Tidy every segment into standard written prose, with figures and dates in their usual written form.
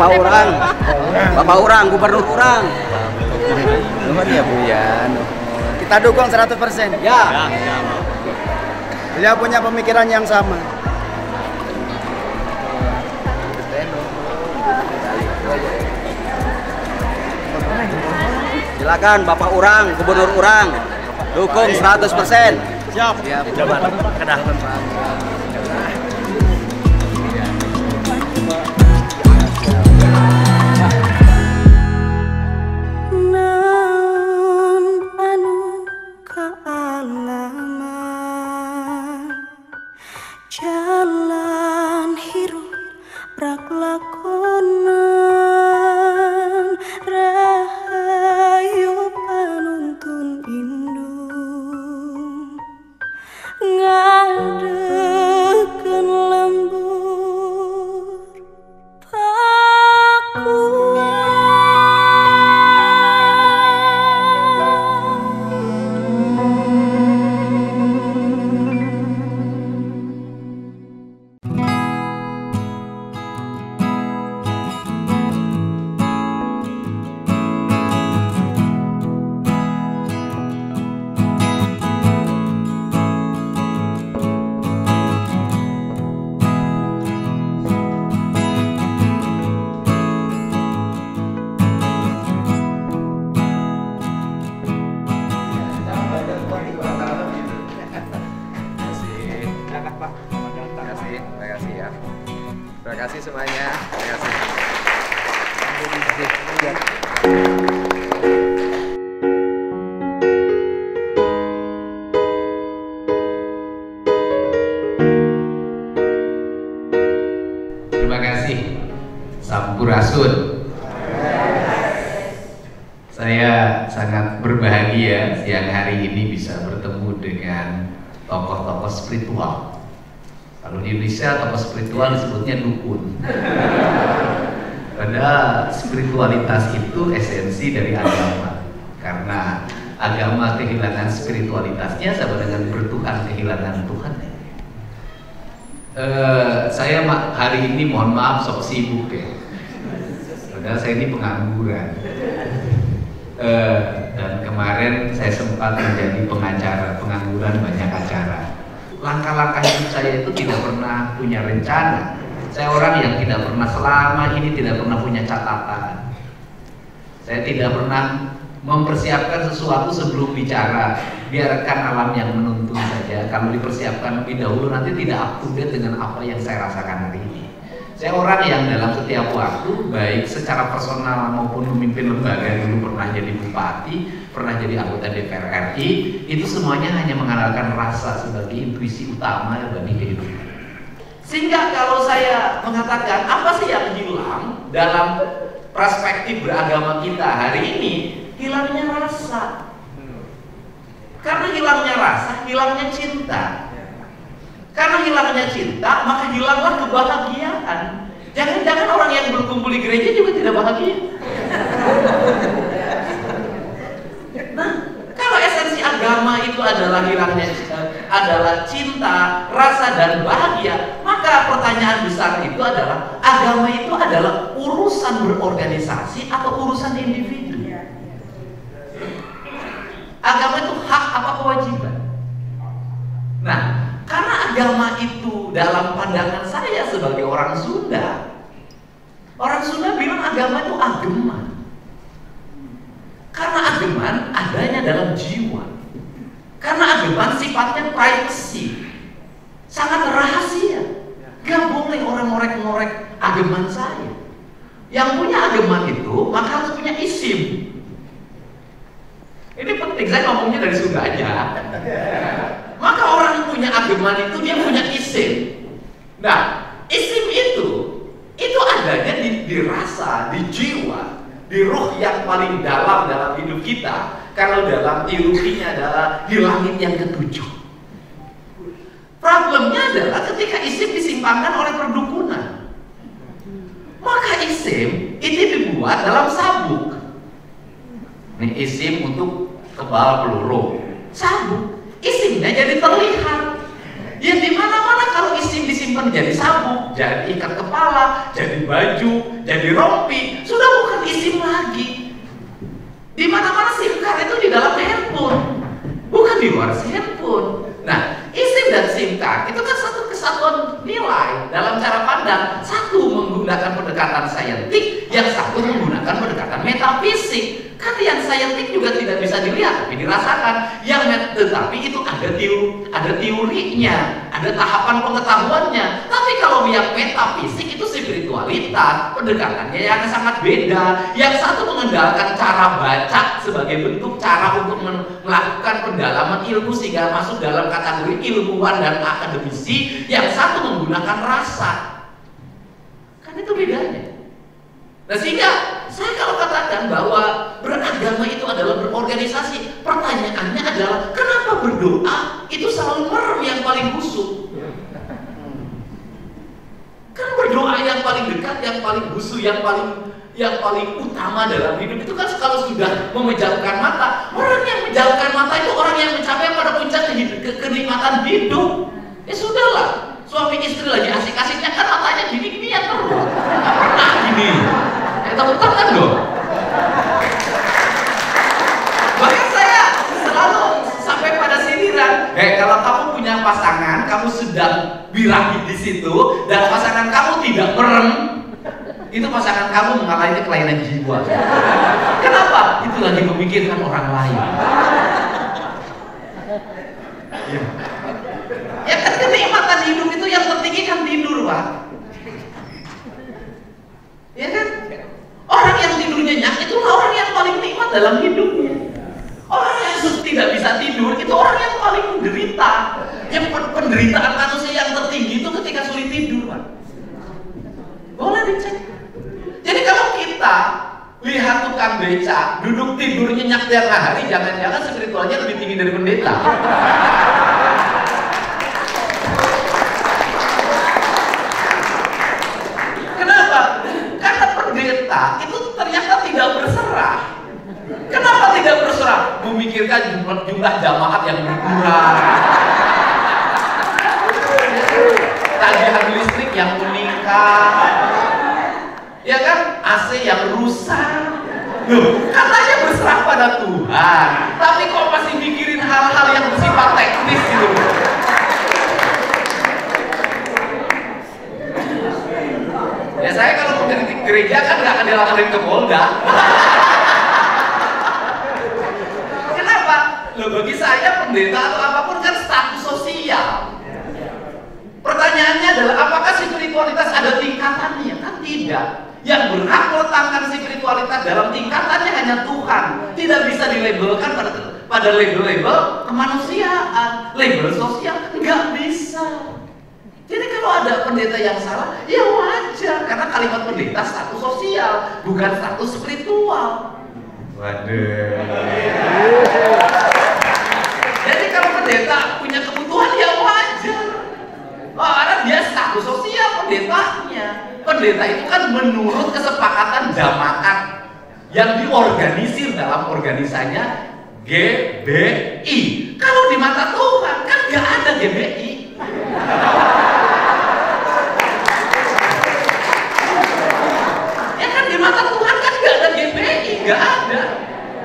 Bapak orang, gubernur orang. Nuhun ya Bu ya. Kita dukung 100%. Ya. Beliau punya pemikiran yang sama. Silakan Bapak orang, gubernur orang. Dukung 100%. Siap. Coba kedah. Jalan hirup rak lakonan rahayu panuntun indung ngadekeun lembur Terima kasih semuanya. Terima kasih. Terima kasih. Sampurasun. Saya sangat berbahagia siang hari ini bisa bertemu dengan tokoh-tokoh spiritual. Kalau di Indonesia tokoh spiritual disebutnya dukun. Padahal spiritualitas itu esensi dari agama. Karena agama kehilangan spiritualitasnya sama dengan bertuhan kehilangan Tuhan. Saya hari ini mohon maaf sok sibuk ya. Padahal saya ini pengangguran. Dan kemarin saya sempat menjadi pengacara, pengangguran banyak acara. Langkah-langkah hidup saya itu tidak pernah punya rencana. Saya orang yang tidak pernah selama ini tidak pernah punya catatan. Saya tidak pernah mempersiapkan sesuatu sebelum bicara. Biarkan alam yang menuntun saja. Kalau dipersiapkan lebih dahulu nanti tidak up to date dengan apa yang saya rasakan hari ini. Saya orang yang dalam setiap waktu, baik secara personal maupun memimpin lembaga, dulu pernah jadi bupati, pernah jadi anggota DPR RI, itu semuanya hanya mengandalkan rasa sebagai intuisi utama bagi kehidupan. Sehingga kalau saya mengatakan apa sih yang hilang dalam perspektif beragama kita hari ini, hilangnya rasa. Karena hilangnya rasa, hilangnya cinta. Karena hilangnya cinta, maka hilanglah kebahagiaan. Jangan-jangan orang yang berkumpul di gereja juga tidak bahagia. Nah, kalau esensi agama itu adalah hilangnya adalah cinta, rasa dan bahagia, maka pertanyaan besar itu adalah agama itu adalah urusan berorganisasi atau urusan individu. Agama itu hak apa kewajiban? Nah, karena agama itu dalam pandangan saya sebagai orang Sunda bilang agama itu ageman. Karena ageman adanya dalam jiwa. Karena ageman sifatnya privacy, sangat rahasia. Gak boleh orang ngorek-ngorek ageman saya. Yang punya ageman itu maka harus punya isim. Ini penting, saya ngomongnya dari Sunda aja. Maka orang punya ageman itu dia punya isim. Nah, isim itu adanya di rasa, di jiwa, di ruh yang paling dalam hidup kita. Kalau dalam teologinya adalah di langit yang ketujuh. Problemnya adalah ketika isim disimpangkan oleh perdukunan, maka isim itu dibuat dalam sabuk. Ini isim untuk kebal peluru, sabuk. Isimnya jadi terlihat. Yang dimana-mana kalau isim disimpan disimpan jadi sabuk, jadi ikat kepala, jadi baju, jadi rompi, sudah bukan isim lagi. Di mana-mana SIM card itu di dalam handphone, bukan di luar handphone. Nah, isim dan SIM card itu kan satu kesatuan nilai dalam cara pandang. Satu menggunakan pendekatan saintik, yang satu menggunakan pendekatan metafisik. Kan yang saintik juga tidak bisa dilihat tapi dirasakan. Tetapi itu ada teorinya, ada tahapan pengetahuannya. Tapi kalau yang metafisik itu spiritualitas, pendekatannya yang sangat beda. Yang satu mengandalkan cara baca sebagai bentuk cara untuk melakukan pendalaman ilmu sehingga masuk dalam kategori ilmuwan dan akademisi. Yang satu menggunakan rasa. Kan itu bedanya. Nah, sehingga saya kalau katakan bahwa beragama itu adalah berorganisasi, pertanyaannya adalah kenapa berdoa itu selalu merem yang paling busuk? Kan berdoa yang paling dekat, yang paling busuk, yang paling utama dalam hidup itu kan kalau sudah memejamkan mata. Orang yang memejamkan mata itu orang yang mencapai pada puncak kenikmatan hidup. Ya sudahlah, suami istri lagi asik-asiknya kan matanya gini-gini ya terus. Nggak pernah gini. Tepuk tangan dong. Bahkan saya selalu sampai pada sindiran, kalau kamu punya pasangan, kamu sedang birahi di situ, dan pasangan kamu tidak merem, itu pasangan kamu mengalami kelainan jiwa. Kenapa? Itu lagi memikirkan orang lain. Ya kan kenikmatan hidup itu yang tertinggi kan tidur, Pak. Ya kan? Orang yang tidur nyenyak itulah orang yang paling nikmat dalam hidupnya. Orang yang tidak bisa tidur itu orang yang paling menderita. Yang penderitaan manusia yang tertinggi itu ketika sulit tidur, Pak. Boleh dicek. Jadi kalau kita lihat tukang beca duduk tidur nyenyak tiap hari, jangan-jangan spiritualnya lebih tinggi dari pendeta. Kenapa? Karena pendeta itu ternyata tidak berserah. Kenapa tidak berserah? Memikirkan jumlah jamaat yang berkurang, tagihan listrik yang meningkat, ya kan, AC yang rusak. Loh, katanya berserah pada Tuhan, tapi kok masih mikirin hal-hal yang bersifat teknis gitu. Ya saya kalau mau kritik gereja kan nggak akan dilaporin ke Polda. Kenapa? Loh, bagi saya pendeta atau apapun kan status sosial. Pertanyaannya adalah apakah spiritualitas ada tingkatannya? Kan tidak. Yang berhak meletakkan spiritualitas dalam tingkatannya hanya Tuhan. Tidak bisa dilabelkan pada label-label kemanusiaan, label sosial, nggak bisa. Jadi kalau ada pendeta yang salah, ya wajar, karena kalimat pendeta status sosial, bukan status spiritual. Waduh. Jadi kalau pendeta punya kebutuhan, ya wajar. Oh, karena dia status sosial pendetanya. Pendeta itu kan menurut kesepakatan jamaat yang diorganisir dalam organisasinya GBI. Kalau di mata Tuhan kan nggak ada GBI. Ya kan di mata Tuhan kan nggak ada GBI, nggak ada.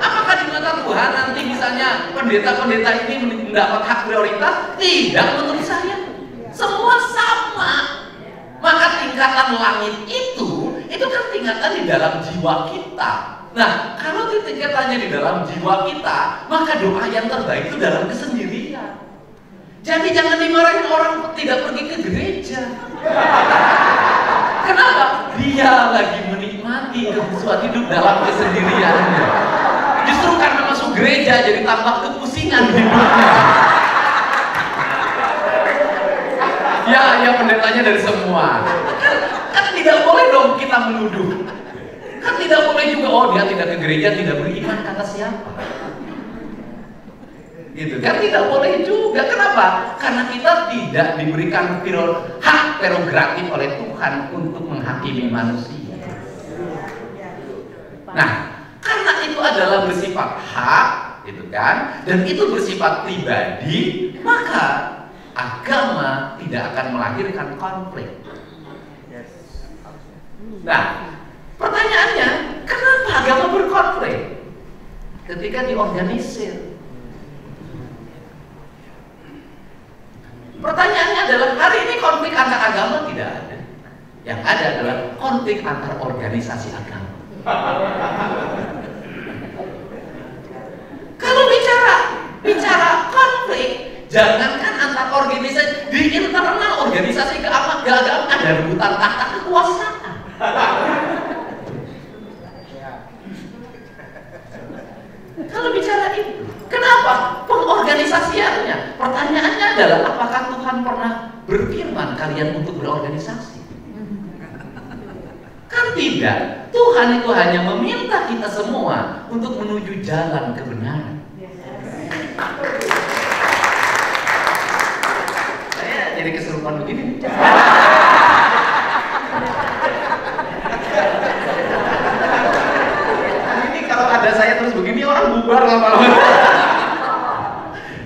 Apakah di mata Tuhan nanti misalnya pendeta-pendeta ini mendapat hak prioritas? Tidak, menurut saya semua sama. Maka tingkatan langit itu kan tingkatan di dalam jiwa kita. Nah, kalau tingkatannya di dalam jiwa kita, maka doa yang terbaik itu dalam kesendirian. Jadi jangan dimarahin orang tidak pergi ke gereja. Kenapa? Dia lagi menikmati kehusuan hidup dalam kesendiriannya. Justru karena masuk gereja jadi tambah kepusingan hidupnya. Ya pendetanya dari semua. Kan tidak boleh dong kita menuduh. Kan tidak boleh juga, oh dia tidak ke gereja, tidak beriman, kata siapa? Gitu kan, tidak boleh juga. Kenapa? Karena kita tidak diberikan hak prerogatif oleh Tuhan untuk menghakimi manusia. Nah, karena itu adalah bersifat hak, gitu kan, dan itu bersifat pribadi, maka agama tidak akan melahirkan konflik. Nah, pertanyaannya, kenapa agama berkonflik ketika diorganisir? Pertanyaannya adalah, hari ini konflik antar agama tidak ada. Yang ada adalah konflik antar organisasi agama. Kalau bicara konflik, jangankan antar organisasi, di internal organisasi keagamaan ada rebutan tahta kekuasaan. Kalau bicara itu, kenapa pengorganisasiannya? Pertanyaannya adalah, apakah Tuhan pernah berfirman kalian untuk berorganisasi? Kan tidak. Tuhan itu hanya meminta kita semua untuk menuju jalan kebenaran. Saya jadi kesurupan begini. Ini kalau ada saya terus begini, orang bubar lama-lama.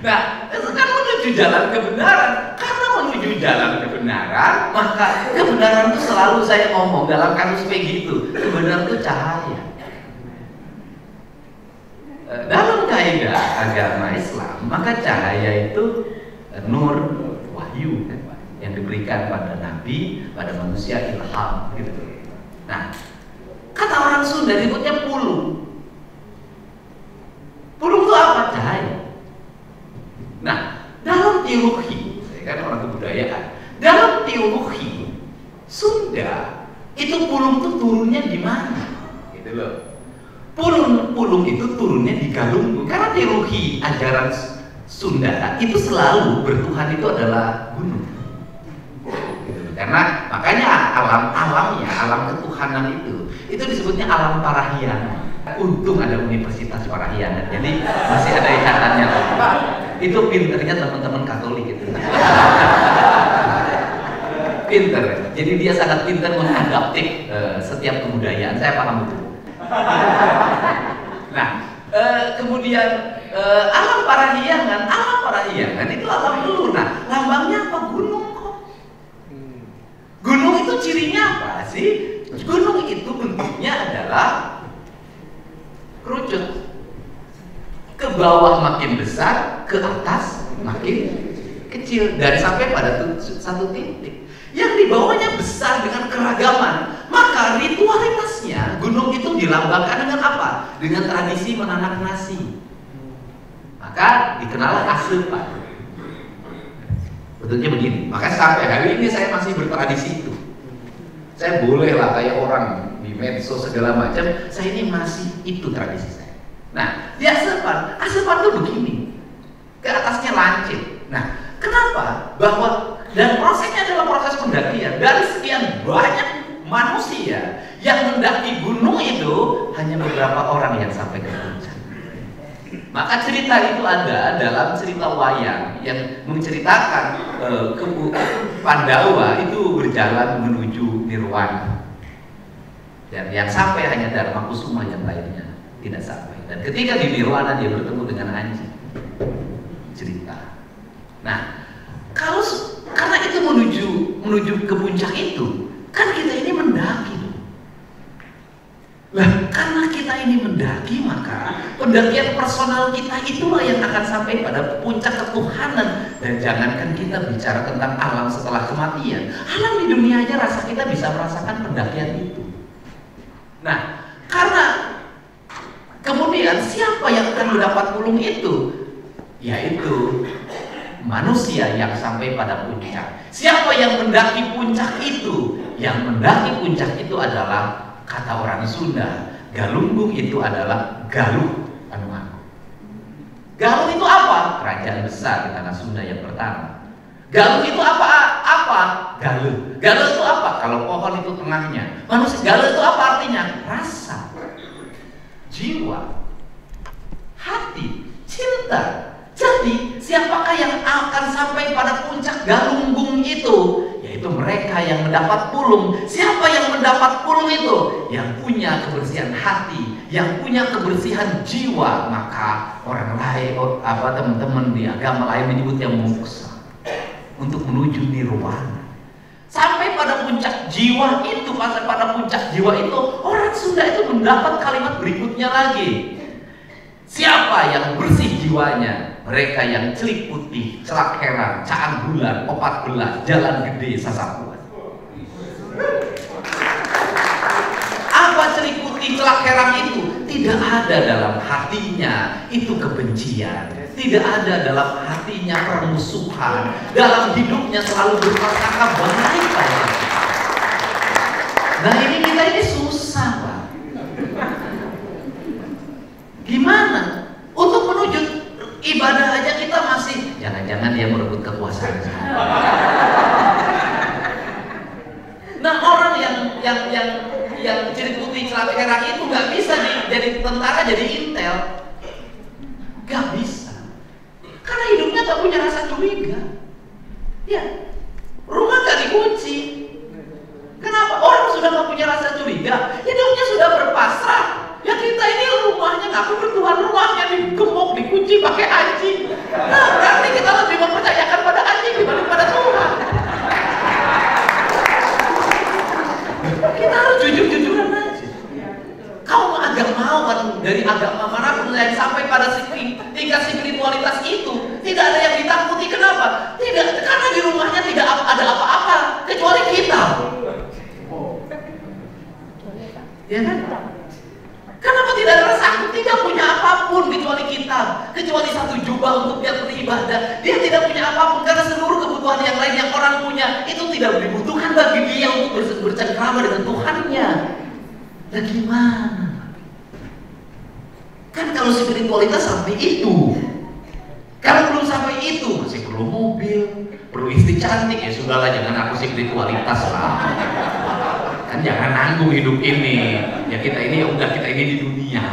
Nah, itu kan menuju jalan kebenaran. Karena menuju jalan kebenaran, maka kebenaran itu selalu saya ngomong dalam kasus begitu. Kebenaran itu cahaya. Dalam kaidah agama Islam, maka cahaya itu nur, wahyu yang diberikan pada nabi, pada manusia, ilham gitu. Nah, kata orang Sunda disebutnya pulung. Pulung itu apa? Cahaya. Nah, dalam teologi, saya kan orang kebudayaan, dalam teologi Sunda itu pulung itu turunnya di mana? Gitu loh. Pulung itu turunnya di Galunggung, karena teologi ajaran Sunda itu selalu bertuhan itu adalah gunung. Karena makanya alam-alamnya, alam ketuhanan itu disebutnya alam Parahyangan. Untung ada Universitas Parahyangan, jadi masih ada ikatannya. Itu pinternya teman-teman Katolik itu. Pinter, jadi dia sangat pintar mengadaptif setiap kebudayaan. Saya paham itu. Nah, kemudian alam Parahyangan itu alam dulu. Nah, lambangnya apa? Gunung kok. Gunung itu cirinya apa sih? Gunung itu bentuknya adalah kerucut. Ke bawah makin besar, ke atas makin kecil, dan sampai pada satu titik. Yang di bawahnya besar dengan keragaman, maka ritualitasnya gunung itu dilambangkan dengan apa? Dengan tradisi menanak nasi. Maka dikenal asepan. Betulnya begini, maka sampai hari ini saya masih bertradisi itu. Saya bolehlah kayak orang di medsos segala macam, saya ini masih itu tradisi saya. Nah, di asepan itu begini, ke atasnya lancip. Nah, kenapa? Dan prosesnya adalah proses pendakian. Dari sekian banyak manusia yang mendaki gunung itu, hanya beberapa orang yang sampai ke puncak. Maka cerita itu ada dalam cerita wayang yang menceritakan Pandawa itu berjalan menuju nirwana, dan yang sampai hanya Dharma Kusuma, yang lainnya tidak sampai. Dan ketika di nirwana dia bertemu dengan anjing. Cerita. Nah, karena itu menuju ke puncak itu, kan kita ini mendaki. Nah, karena kita ini mendaki, maka pendakian personal kita itulah yang akan sampai pada puncak ketuhanan. Dan jangankan kita bicara tentang alam setelah kematian, alam di dunia aja rasa kita bisa merasakan pendakian itu. Nah, karena kemudian siapa yang akan mendapat pulung itu? Yaitu manusia yang sampai pada puncak. Siapa yang mendaki puncak itu? Yang mendaki puncak itu adalah, kata orang Sunda, Galunggung itu adalah Galuh anu Agung. Galuh itu apa? Kerajaan besar di tanah Sunda yang pertama. Galuh itu apa? Galuh. Galuh itu apa? Kalau pohon itu tengahnya. Manusia. Galuh itu apa artinya? Rasa, jiwa, hati, cinta. Jadi, siapakah yang akan sampai pada puncak Galunggung itu? Yaitu mereka yang mendapat pulung. Siapa yang mendapat pulung itu? Yang punya kebersihan hati, yang punya kebersihan jiwa. Maka orang lain, teman-teman di agama lain menyebutnya moksa. untuk menuju nirwana. Sampai pada puncak jiwa itu, orang Sunda itu mendapat kalimat berikutnya lagi. Siapa yang bersih jiwanya? Mereka yang celik putih, celak herang, caang bulan, opat belas, jalan gede, sasapuan. Apa celik putih, celak herang itu? Tidak ada dalam hatinya itu kebencian, tidak ada dalam hatinya permusuhan, dalam hidupnya selalu berprasangka baik pada kita. Nah kita ini susah, Pak. Gimana? Untuk menuju ibadah aja kita masih jangan-jangan dia merebut kekuasaan saya. Nah orang yang celik putih celak herang itu nggak bisa jadi tentara, jadi intel, nggak bisa, karena hidupnya nggak punya rasa curiga. Ya, rumah nggak dikunci. Kenapa? Orang sudah nggak punya rasa curiga, hidupnya sudah berpasrah. Ya kita ini rumahnya nggak bertuhan, rumahnya digembok, dikunci pakai anjing. Nah berarti kita lebih mempercayakan pada anjing dibanding pada Tuhan. Kita harus jujur-jujuran aja. Kau mau kan dari agama manapun yang sampai pada tingkat spiritualitas itu tidak ada yang ditakuti. Kenapa? Tidak, karena di rumahnya tidak ada apa-apa kecuali kita. Ya kan? Kenapa tidak ada rasa takut? Tidak punya apapun kecuali kita, kecuali satu jubah untuk dia beribadah. Dia tidak punya apapun karena seluruh kebutuhan yang lain yang orang punya itu tidak dibutuhkan bagi dia untuk bercengkrama dengan Tuhannya. Dan gimana? Kan kalau spiritualitas sampai itu, kalau belum sampai itu masih perlu mobil, perlu istri cantik, ya sudahlah, jangan aku spiritualitas lah. Kan jangan nanggung hidup ini. Ya kita ini ya udah, kita ini di dunia,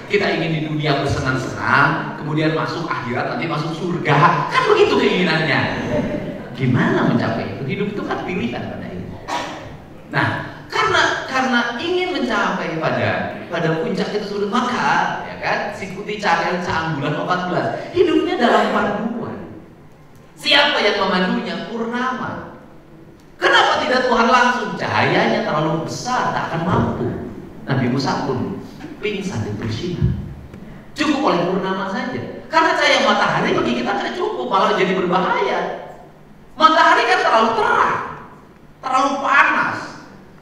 kita ingin di dunia bersenang-senang, kemudian masuk akhirat, nanti masuk surga. Kan begitu keinginannya. Gimana mencapai itu? Hidup itu kan pilihan pada itu. Nah, karena ingin mencapai pada puncak itu sudah, maka ya kan si putih caang bulan 14 hidupnya dalam panduan. Siapa yang memandunya? Purnama. Kenapa tidak Tuhan langsung? Cahayanya terlalu besar, tak akan mampu. Nabi Musa pun pingsan di bersinar. Cukup oleh purnama saja. Karena cahaya matahari bagi kita tidak cukup, malah jadi berbahaya. Matahari kan terlalu terang, terlalu panas.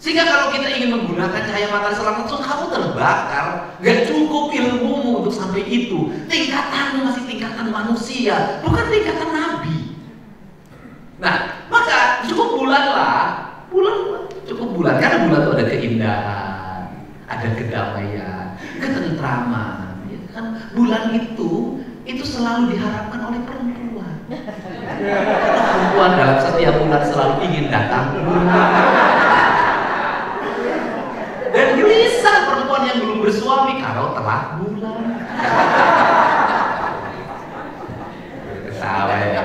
Sehingga kalau kita ingin menggunakan cahaya matahari secara langsung, kamu terbakar. Gak cukup ilmumu untuk sampai itu. Tingkatannya masih tingkatan manusia, bukan tingkatan nabi. Nah, maka cukup bulan lah. Cukup bulan. Karena bulan itu ada keindahan, ada kedamaian, ketentraman. Ya kan? Bulan itu selalu diharapkan oleh perempuan. Perempuan dalam setiap bulan selalu ingin datang dan gelisah perempuan yang belum bersuami kalau telah bulan. Ketawa ya.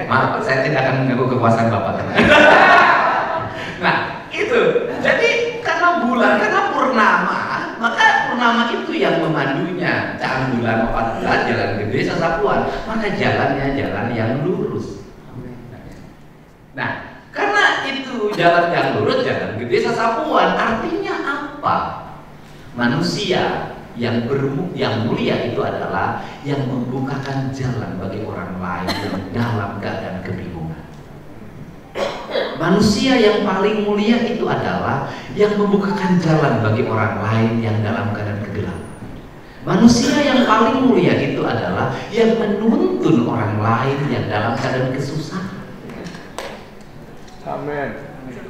Maaf, saya tidak akan mengganggu kekuasaan Bapak. Nah, itu. Jadi karena bulan, karena purnama, maka purnama itu yang memandunya. Caang bulan 14, jalan gede, sasapuan. Maka jalannya jalan yang lurus. Nah, karena itu jalan yang lurus, jalan gede, sasapuan. Artinya apa? Manusia yang mulia itu adalah yang membukakan jalan bagi orang lain yang dalam keadaan kebingungan. Manusia yang paling mulia itu adalah yang membukakan jalan bagi orang lain yang dalam keadaan kegelapan. Manusia yang paling mulia itu adalah yang menuntun orang lain yang dalam keadaan kesusahan. Amin.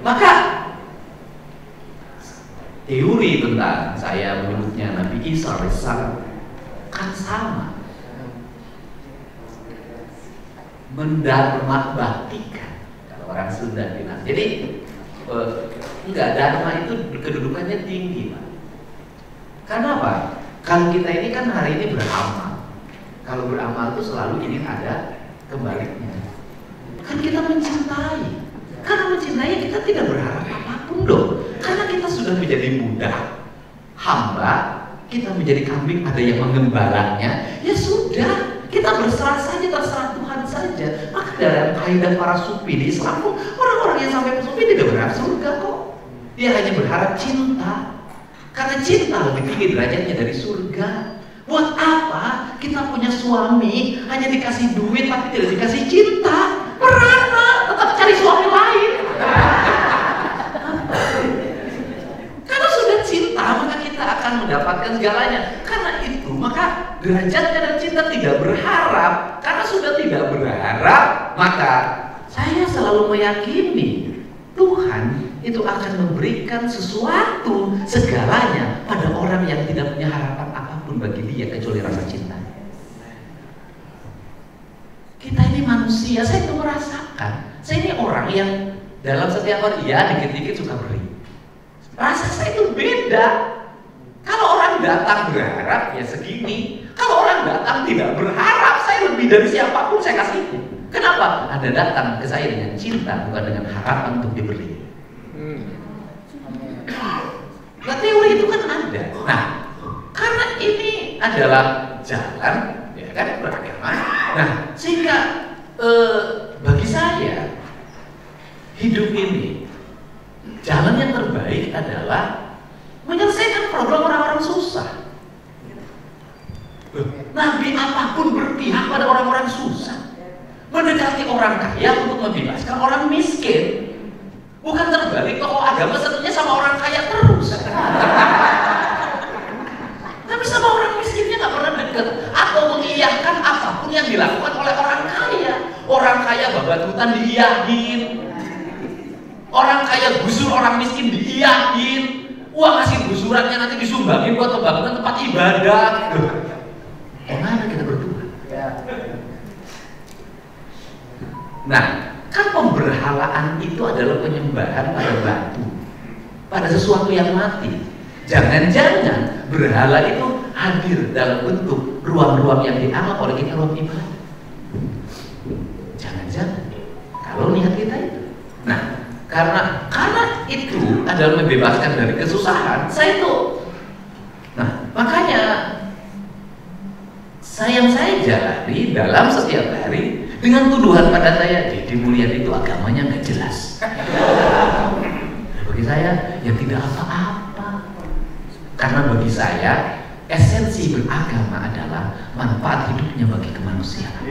Maka teori tentang, saya menyebutnya Nabi Isa alaihissalam, kan sama, mendarma baktikan kalau orang Sunda bilang. Jadi enggak, dharma itu kedudukannya tinggi, Pak. Karena apa? Kalau kita ini kan hari ini beramal, kalau beramal itu selalu ingin ada kembaliknya. Kan kita mencintai. Karena mencintai kita tidak berharap apapun dong. Karena kita sudah menjadi budak, hamba, kita menjadi kambing, ada yang mengembalanya. Ya sudah, kita berserah saja, terserah Tuhan saja. Maka dalam kaidah para sufi di Islam, orang-orang yang sampai ke sufi tidak berharap surga kok. Dia hanya berharap cinta. Karena cinta lebih tinggi derajatnya dari surga. Buat apa kita punya suami hanya dikasih duit tapi tidak dikasih cinta? Merana, tetap cari suami lain. Karena sudah cinta maka kita akan mendapatkan segalanya. Karena itu maka derajatnya dan cinta tidak berharap. Karena sudah tidak berharap maka saya selalu meyakini Tuhan itu akan memberikan sesuatu segalanya pada orang yang tidak punya harapan apapun bagi dia kecuali rasa cinta. Kita ini manusia, saya itu merasakan. Saya ini orang yang dalam setiap hari dikit-dikit suka beri. Rasa saya itu beda. Kalau orang datang berharap ya segini. Kalau orang datang tidak berharap, saya lebih dari siapapun saya kasih. Kenapa? Anda datang ke saya dengan cinta bukan dengan harapan untuk diberi. Nah, teori itu kan ada. Nah, karena ini adalah jalan, ya kan, beragama. Nah, sehingga bagi saya hidup ini jalan yang terbaik adalah menyelesaikan problem orang-orang susah. Nabi apapun berpihak pada orang-orang susah, mendekati orang kaya untuk membebaskan orang miskin. Bukan terbalik, tokoh agama satunya sama orang kaya terus. Tapi sama orang miskinnya nggak pernah dekat atau mengiyakan apapun yang dilakukan oleh orang kaya. Orang kaya babat hutan diiyahin, orang kaya gusur orang miskin diiyahin, uang hasil gusurannya nanti disumbangin buat pembangunan tempat ibadah. Kemana kita berdua? Nah, kan pemberhalaan itu adalah penyembahan pada batu, pada sesuatu yang mati. Jangan-jangan berhala itu hadir dalam bentuk ruang-ruang yang dianggap oleh kita ruang ibadah. Jangan-jangan kalau lihat kita itu. Nah, karena itu adalah membebaskan dari kesusahan, saya itu. Nah, makanya yang saya jalani dalam setiap hari dengan tuduhan pada saya, Deddy Mulyadi itu agamanya nggak jelas. Bagi saya, ya tidak apa-apa. Karena bagi saya, esensi beragama adalah manfaat hidupnya bagi kemanusiaan.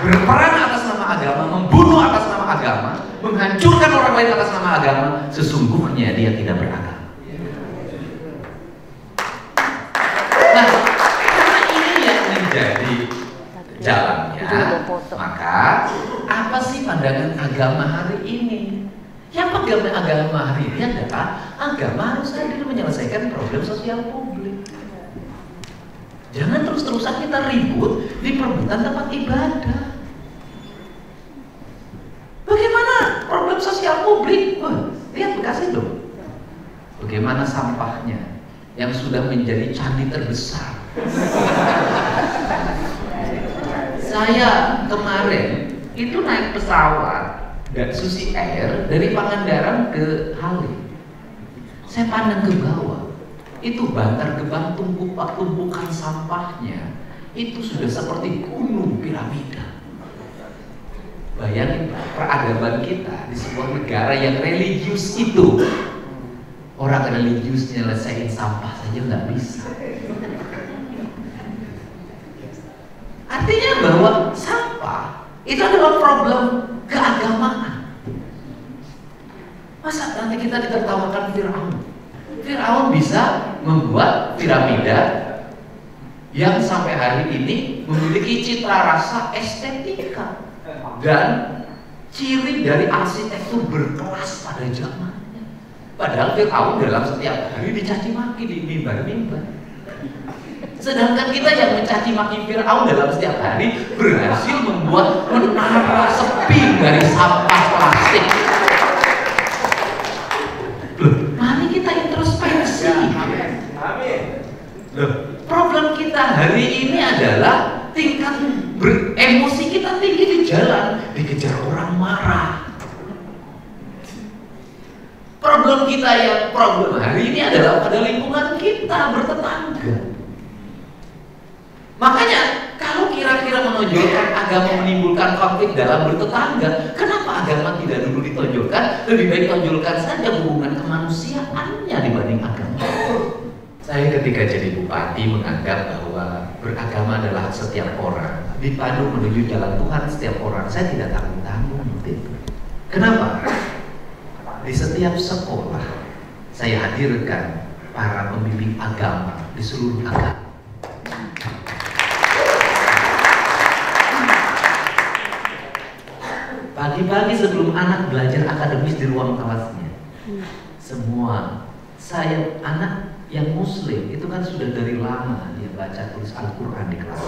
Berperang atas nama agama, membunuh atas nama agama, menghancurkan orang lain atas nama agama, sesungguhnya dia tidak beragama. Nah, karena ini yang menjadi jalannya, maka apa sih pandangan agama hari ini? Yang pandangan agama hari ini adalah agama harus hadir menyelesaikan problem sosial publik. Jangan terus-terusan kita ribut di perebutan tempat ibadah. Bagaimana problem sosial publik? Lihat Bekasi dong. Bagaimana sampahnya yang sudah menjadi candi terbesar. Saya kemarin itu naik pesawat dan Susi Air dari Pangandaran ke Halim. Saya pandang ke bawah, itu Bantar Gebang tumpukan sampahnya itu sudah seperti gunung piramida. Bayangin peradaban kita di sebuah negara yang religius itu. Orang religius nyelesain sampah saja nggak bisa. Artinya bahwa sampah itu adalah problem keagamaan. Masa nanti kita ditertawakan Fir'aun? Fir'aun bisa membuat piramida yang sampai hari ini memiliki citra rasa estetika dan ciri dari arsitektur berkelas pada zaman. Padahal Fir'aun dalam setiap hari dicaci maki di mimbar-mimbar. Sedangkan kita yang mencaci maki Fir'aun dalam setiap hari berhasil membuat menara sepi dari sampah plastik. Loh, mari kita introspeksi. Loh, problem kita hari ini adalah tingkat emosi kita tinggi di jalan, dikejar orang marah. Problem kita yang problem hari ini adalah pada lingkungan kita bertetangga. Makanya kalau kira-kira menonjolkan agama menimbulkan konflik dalam bertetangga, kenapa agama tidak dulu ditonjolkan? Lebih baik tonjolkan saja hubungan kemanusiaannya dibanding agama. Saya ketika jadi bupati menganggap bahwa beragama adalah hak setiap orang, dipandu menuju jalan Tuhan setiap orang. Saya tidak tanggung-tanggung itu. Kenapa? Di setiap sekolah saya hadirkan para pembimbing agama di seluruh agama. Pagi-pagi sebelum anak belajar akademis di ruang kelasnya, semua saya anak yang muslim itu kan sudah dari lama dia baca tulis Al-Quran di kelas.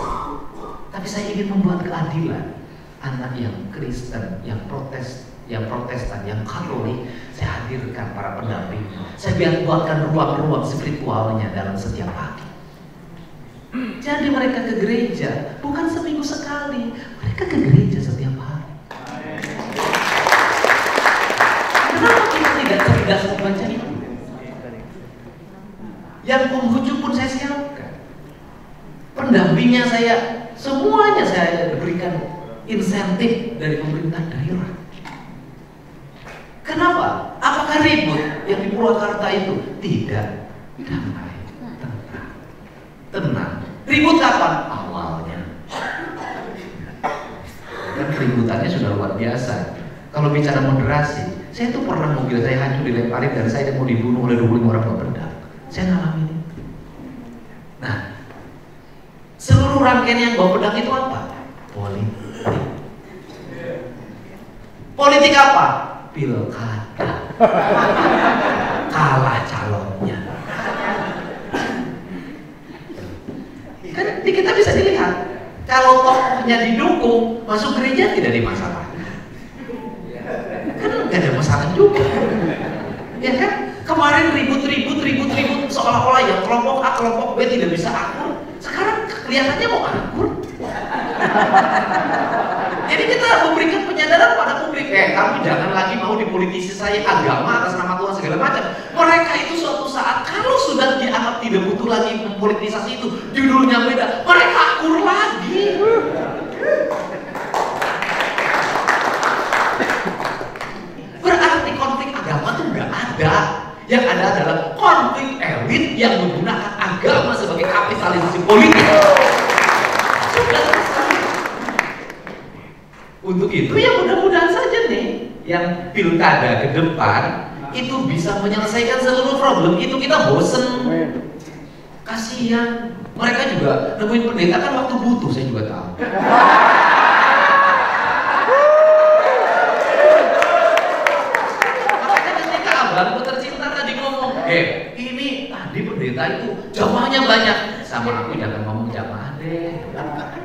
Tapi saya ingin membuat keadilan. Anak yang Kristen, yang Protestan, yang Katolik, saya hadirkan para pendampingnya. Saya buatkan ruang-ruang spiritualnya dalam setiap pagi. Jadi mereka ke gereja bukan seminggu sekali, mereka ke gereja setiap hari. Kenapa kita tidak cerdas membaca itu? Yang penghujung pun saya siapkan. Pendampingnya saya, semuanya saya berikan insentif dari pemerintah daerah. Kenapa? Apakah ribut yang di Purwakarta itu? Tidak. Damai. Tenang. Ribut kapan? Awalnya. Dan keributannya sudah luar biasa. Kalau bicara moderasi, saya tuh pernah mobil saya hancur dilemparin dan saya mau dibunuh oleh 25 orang pembedak. Saya ngalamin itu. Nah, seluruh rangkaian yang bawa pedang itu apa? Politik. Politik apa? Pilkada. Kalah calonnya. Kan kita bisa dilihat, kalau tokohnya didukung, masuk gereja tidak ada masalah. Kan nggak ada masalah juga. Ya kan? Kemarin ribut seolah-olah yang kelompok A, kelompok B tidak bisa akur. Sekarang kelihatannya mau akur. Jadi kita memberikan penyadaran pada publik, kamu jangan lagi mau dipolitisi saya agama atas nama Tuhan segala macam. Mereka itu suatu saat kalau sudah dianggap tidak butuh lagi mempolitisasi itu, judulnya beda, mereka akur lagi. Berarti konflik agama tuh nggak ada. Yang ada adalah konflik elit yang menggunakan agama sebagai kapitalisasi politik. Sudah selesai. Untuk itu ya mudah-mudahan saja nih yang pilkada ke depan itu bisa menyelesaikan seluruh problem itu. Kita bosen, kasihan. Mereka juga nemuin pendeta kan waktu butuh, saya juga tahu. Makanya ketika abangku tercinta tadi ngomong, ini tadi pendeta itu jamaahnya banyak. Sama aku jangan ngomong jamaah deh.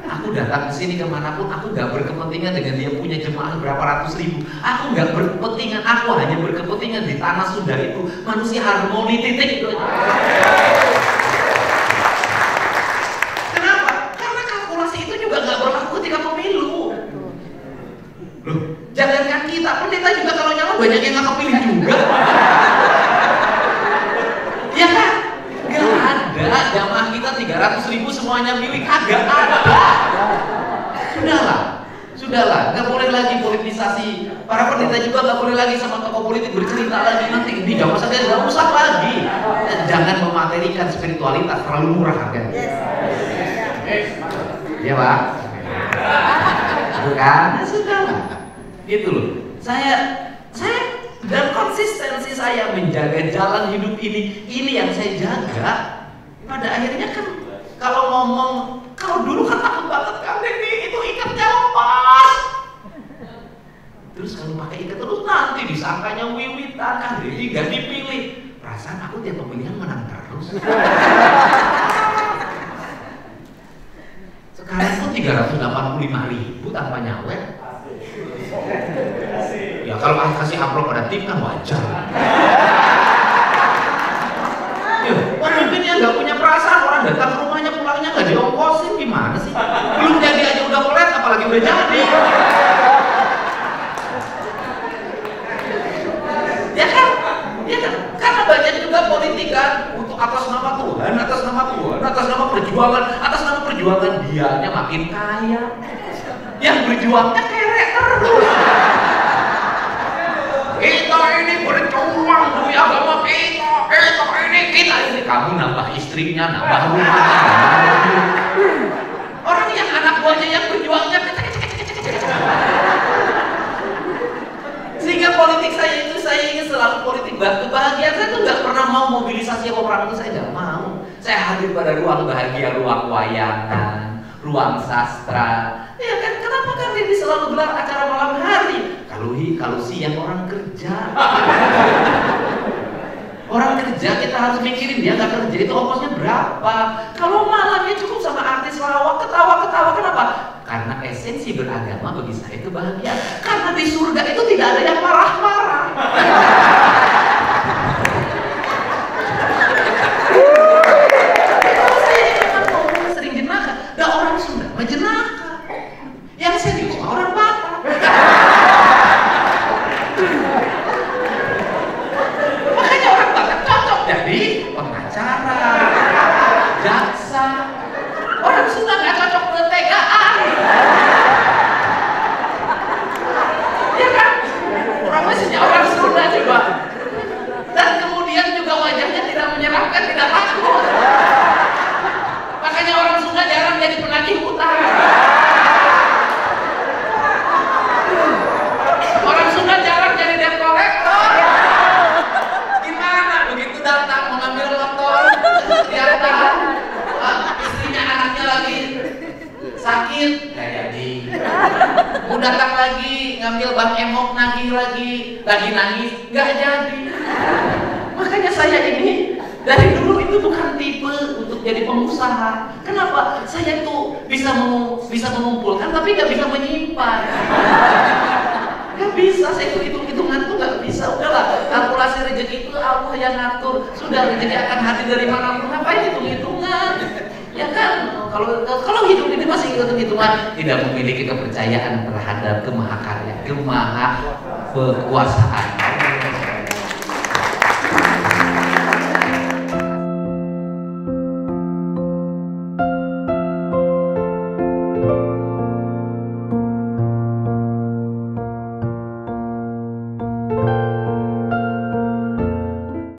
Aku datang ke sini kemanapun, aku nggak berkepentingan dengan dia punya jemaah berapa ratus ribu. Aku nggak berkepentingan, aku hanya berkepentingan di tanah Sunda itu manusia harmoni, titik itu. Kenapa? Karena kalkulasi itu juga nggak berlaku ketika pemilu. Loh, jangankan kita, pendeta juga kalau nyalon banyak yang nggak kepilih juga. Ya kan? Gak ada jamaah kita 300.000 semuanya milih, kagak ada. Sudahlah, nggak boleh lagi politisasi. Para pendeta juga nggak boleh lagi sama tokoh politik bercerita lagi nanti di jamaah saja, nggak usah lagi. Jangan mematerikan spiritualitas, terlalu murah harganya. Iya Pak? Bukan? Sudahlah. Gitu loh. Saya dan konsistensi saya menjaga jalan hidup ini yang saya jaga. Pada akhirnya kan kalau ngomong, kalau dulu kan takut banget kan ini itu ikatnya lepas. Terus kalau pakai ikat terus nanti disangkanya wiwitan kan, jadi gak dipilih. Perasaan aku tiap pemilihan menang terus. Sekarang pun 385.000 tanpa nyawet. Ya kalau kasih amplop pada tim kan wajar. Ya, pemimpinnya nggak punya perasaan, orang datang ke rumahnya pulangnya nggak diongkosin, gimana sih? Belum jadi aja udah pelet, apalagi udah jadi. Ya kan? Karena banyak juga politik kan untuk atas nama Tuhan, atas nama perjuangan perjuangan, dianya makin kaya. Yang berjuangnya kerek terus. Kita ini berjuang demi agama kita ini. Kamu nambah istrinya, nambah rumah, nambah mobil. Orang yang anak buahnya yang berjuangnya sehingga politik saya ingin selalu politik kebahagiaan. Saya tuh nggak pernah mau mobilisasi orang itu, saya nggak mau. Saya hadir pada ruang bahagia, ruang wayangan, ruang sastra. Ya kan, kenapa kan ini selalu gelar acara malam hari? Kalau siang orang kerja. Orang kerja kita harus mikirin dia nggak kerja itu ongkosnya berapa. Kalau malamnya cukup sama artis lawak ketawa-ketawa, kenapa? Karena esensi beragama bagi saya itu bahagia. Karena di surga itu tidak ada yang marah-marah. Saya memang ngomong sering jenaka. Nah, orang Sunda menjenaka. Yang serius orang Batak. Makanya orang Batak cocok jadi pengacara, jaksa. Orang Sunda nggak cocok ke TKA. Ya kan? Profesinya orang Sunda juga. Dan kemudian juga wajahnya tidak menyeramkan, tidak takut. Makanya orang Sunda jarang jadi penagih utang. Orang Sunda jarang jadi debt collector. Gimana? Begitu datang mengambil motor, ternyata istrinya anaknya lagi sakit, nggak jadi. Mau datang lagi ngambil bank emok, nagih lagi nangis, nggak jadi. Makanya saya ini dari dulu itu bukan tipe untuk jadi pengusaha. Kenapa? Saya tuh bisa mengumpulkan tapi nggak bisa menyimpan. Nggak bisa, saya itu hitung-hitungan tuh nggak bisa. Udahlah, kalkulasi rezeki itu Allah yang ngatur. Sudah, rezeki akan hadir dari mana pun. Ngapain hitung-hitungan? Ya kan, kalau hidup ini masih hitung-hitungan, tidak memiliki kepercayaan terhadap kemahakarya, kemaha kekuasaan.